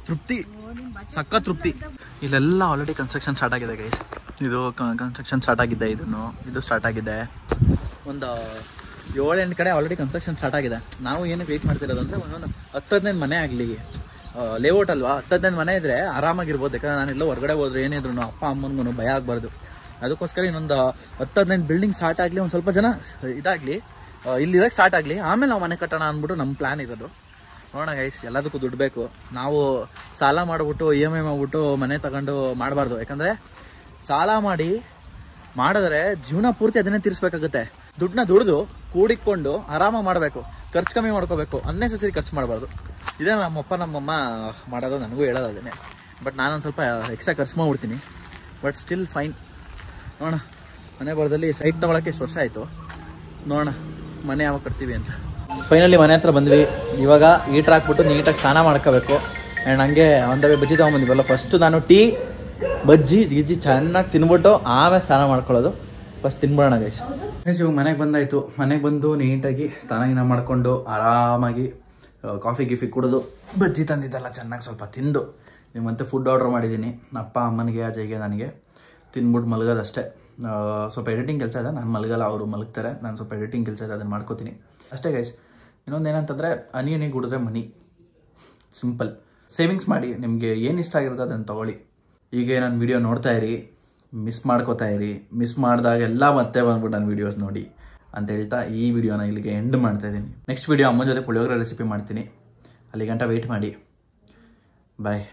ತೃಪ್ತಿ, ಸಕ್ಕ ತೃಪ್ತಿ. ಇಲ್ಲೆಲ್ಲ ಆಲ್ರೆಡಿ ಕನ್ಸ್ಟ್ರಕ್ಷನ್ ಸ್ಟಾರ್ಟ್ ಆಗಿದೆ ಗೈಸ್. ಇದು ಕನ್ಸ್ಟ್ರಕ್ಷನ್ ಸ್ಟಾರ್ಟ್ ಆಗಿದೆ, ಇದು ಸ್ಟಾರ್ಟ್ ಆಗಿದೆ. ಒಂದು 7-8 ಕಡೆ ಆಲ್ರೆಡಿ ಕನ್ಸ್ಟ್ರಕ್ಷನ್ ಸ್ಟಾರ್ಟ್ ಆಗಿದೆ. ನಾವು ಏನಕ್ಕೆ ವೆಯ್ಟ್ ಮಾಡ್ತಿರೋದು ಅಂದರೆ, ಒಂದೊಂದು 10-15 ಮನೆ ಆಗಲಿ, ಲೇಔಟ್ ಅಲ್ವಾ, 10-15 ಮನೆ ಇದ್ದರೆ ಆರಾಮಾಗಿರ್ಬೋದು. ಯಾಕಂದರೆ ನಾನೆಲ್ಲ ಹೊರಗಡೆ ಹೋದ್ರೆ ಏನಿದ್ರು ಅಪ್ಪ ಅಮ್ಮನಿಗೂ ಭಯ ಆಗಬಾರ್ದು. ಅದಕ್ಕೋಸ್ಕರ ಇನ್ನೊಂದು 10-15 ಬಿಲ್ಡಿಂಗ್ ಸ್ಟಾರ್ಟ್ ಆಗಲಿ, ಒಂದು ಸ್ವಲ್ಪ ಜನ ಇದಾಗಲಿ, ಇಲ್ಲಿರೋಕ್ಕೆ ಸ್ಟಾರ್ಟ್ ಆಗಲಿ, ಆಮೇಲೆ ನಾವು ಮನೆ ಕಟ್ಟೋಣ ಅಂದ್ಬಿಟ್ಟು ನಮ್ಮ ಪ್ಲ್ಯಾನ್ ಇರೋದು. ನೋಡೋಣ ಗೈಸ್, ಎಲ್ಲದಕ್ಕೂ ದುಡ್ಡು ಬೇಕು. ನಾವು ಸಾಲ ಮಾಡಿಬಿಟ್ಟು EMI ಮಾಡಿಬಿಟ್ಟು ಮನೆ ತಗೊಂಡು ಮಾಡಬಾರ್ದು. ಯಾಕಂದರೆ ಸಾಲ ಮಾಡಿದ್ರೆ ಜೀವನ ಪೂರ್ತಿ ಅದನ್ನೇ ತೀರಿಸ್ಬೇಕಾಗುತ್ತೆ. ದುಡ್ಡನ್ನ ದುಡಿದು ಕೂಡಿಕೊಂಡು ಆರಾಮಾಗಿ ಮಾಡಬೇಕು, ಖರ್ಚು ಕಮ್ಮಿ ಮಾಡ್ಕೋಬೇಕು, ಅನ್ನೆಸೆಸರಿ ಖರ್ಚು ಮಾಡಬಾರ್ದು. ಇದೇ ನಮ್ಮಪ್ಪ ನಮ್ಮಮ್ಮ ಮಾಡೋದು, ನನಗೂ ಹೇಳೋದು ಅದನ್ನೇ. ಬಟ್ ನಾನೊಂದು ಸ್ವಲ್ಪ ಎಕ್ಸ್ಟ್ರಾ ಖರ್ಚು ಮಾಡ್ಬಿಡ್ತೀನಿ. But still fine. ನೋಡೋಣ, ಮನೆ ಬರೋದಲ್ಲಿ ಸೈಟ್ ತೊಗೊಳಕ್ಕೆ ಎಷ್ಟು ವರ್ಷ ಆಯಿತು, ನೋಡೋಣ ಮನೆ ಯಾವಾಗ ಕಟ್ತೀವಿ ಅಂತ. ಫೈನಲಿ ಮನೆ ಹತ್ರ ಬಂದ್ವಿ. ಇವಾಗ ಹೀಟ್ರ್ ಹಾಕ್ಬಿಟ್ಟು ನೀಟಾಗಿ ಸ್ನಾನ ಮಾಡ್ಕೋಬೇಕು. ಆ್ಯಂಡ್ ಹಂಗೆ ಒಂದವೇ ಬಜ್ಜಿ ತೊಗೊಂಬಂದಿವಲ್ಲ, ಫಸ್ಟು ನಾನು ಟೀ ಬಜ್ಜಿ ಗಿಜ್ಜಿ ಚೆನ್ನಾಗಿ ತಿನ್ಬಿಟ್ಟು ಆಮೇಲೆ ಸ್ನಾನ ಮಾಡ್ಕೊಳ್ಳೋದು. ಫಸ್ಟ್ ತಿನ್ಬಿಡೋಣ ಗೈಸ್. ಇವಾಗ ಮನೆಗೆ ಬಂದಾಯಿತು. ಮನೆಗೆ ಬಂದು ನೀಟಾಗಿ ಸ್ನಾನ ಮಾಡಿಕೊಂಡು ಆರಾಮಾಗಿ ಕಾಫಿ ಗಿಫಿ ಕುಡಿದು ಬಜ್ಜಿ ತಂದಿದ್ದಲ್ಲ ಚೆನ್ನಾಗಿ ಸ್ವಲ್ಪ ತಿಂದು ಮತ್ತೆ ಫುಡ್ ಆರ್ಡ್ರ್ ಮಾಡಿದ್ದೀನಿ. ಅಪ್ಪ ಅಮ್ಮನಿಗೆ ಅಜಯ್ಗೆ ನನಗೆ ತಿನ್ಬಿಟ್ಟು ಮಲಗೋದಷ್ಟೇ. ಸ್ವಲ್ಪ ಎಡಿಟಿಂಗ್ ಕೆಲಸ ಇದೆ, ನಾನು ಮಲಗಲ್ಲ, ಅವರು ಮಲಗ್ತಾರೆ. ನಾನು ಸ್ವಲ್ಪ ಎಡಿಟಿಂಗ್ ಕೆಲಸ ಇದೆ, ಅದನ್ನು ಮಾಡ್ಕೋತೀನಿ ಅಷ್ಟೇ ಗೈಸ್. ಇನ್ನೊಂದು ಏನಂತಂದರೆ ಹನಿಗೆ ಕುಡಿದ್ರೆ ಮನಿ, ಸಿಂಪಲ್. ಸೇವಿಂಗ್ಸ್ ಮಾಡಿ, ನಿಮಗೆ ಏನು ಇಷ್ಟ ಆಗಿರುತ್ತೆ ಅದನ್ನು ತೊಗೊಳ್ಳಿ. ಹೀಗೆ ನನ್ನ ವೀಡಿಯೋ ನೋಡ್ತಾ ಇರಿ, ಮಿಸ್ ಮಾಡ್ಕೋತಾ ಇರಿ. ಮಿಸ್ ಮಾಡಿದಾಗೆಲ್ಲ ಮತ್ತೆ ಬಂದ್ಬಿಟ್ಟು ನನ್ನ ವೀಡಿಯೋಸ್ ನೋಡಿ ಅಂತ ಹೇಳ್ತಾ ಈ ವಿಡಿಯೋನ ಇಲ್ಲಿಗೆ ಎಂಡ್ ಮಾಡ್ತಾ ಇದ್ದೀನಿ. ನೆಕ್ಸ್ಟ್ ವೀಡಿಯೋ ಅಮ್ಮನ ಜೊತೆ ಪುಳಿಯೋಗರೆ ರೆಸಿಪಿ ಮಾಡ್ತೀನಿ. ಅಲ್ಲಿ ಗಂಟ ವೆಯ್ಟ್ ಮಾಡಿ. ಬಾಯ್.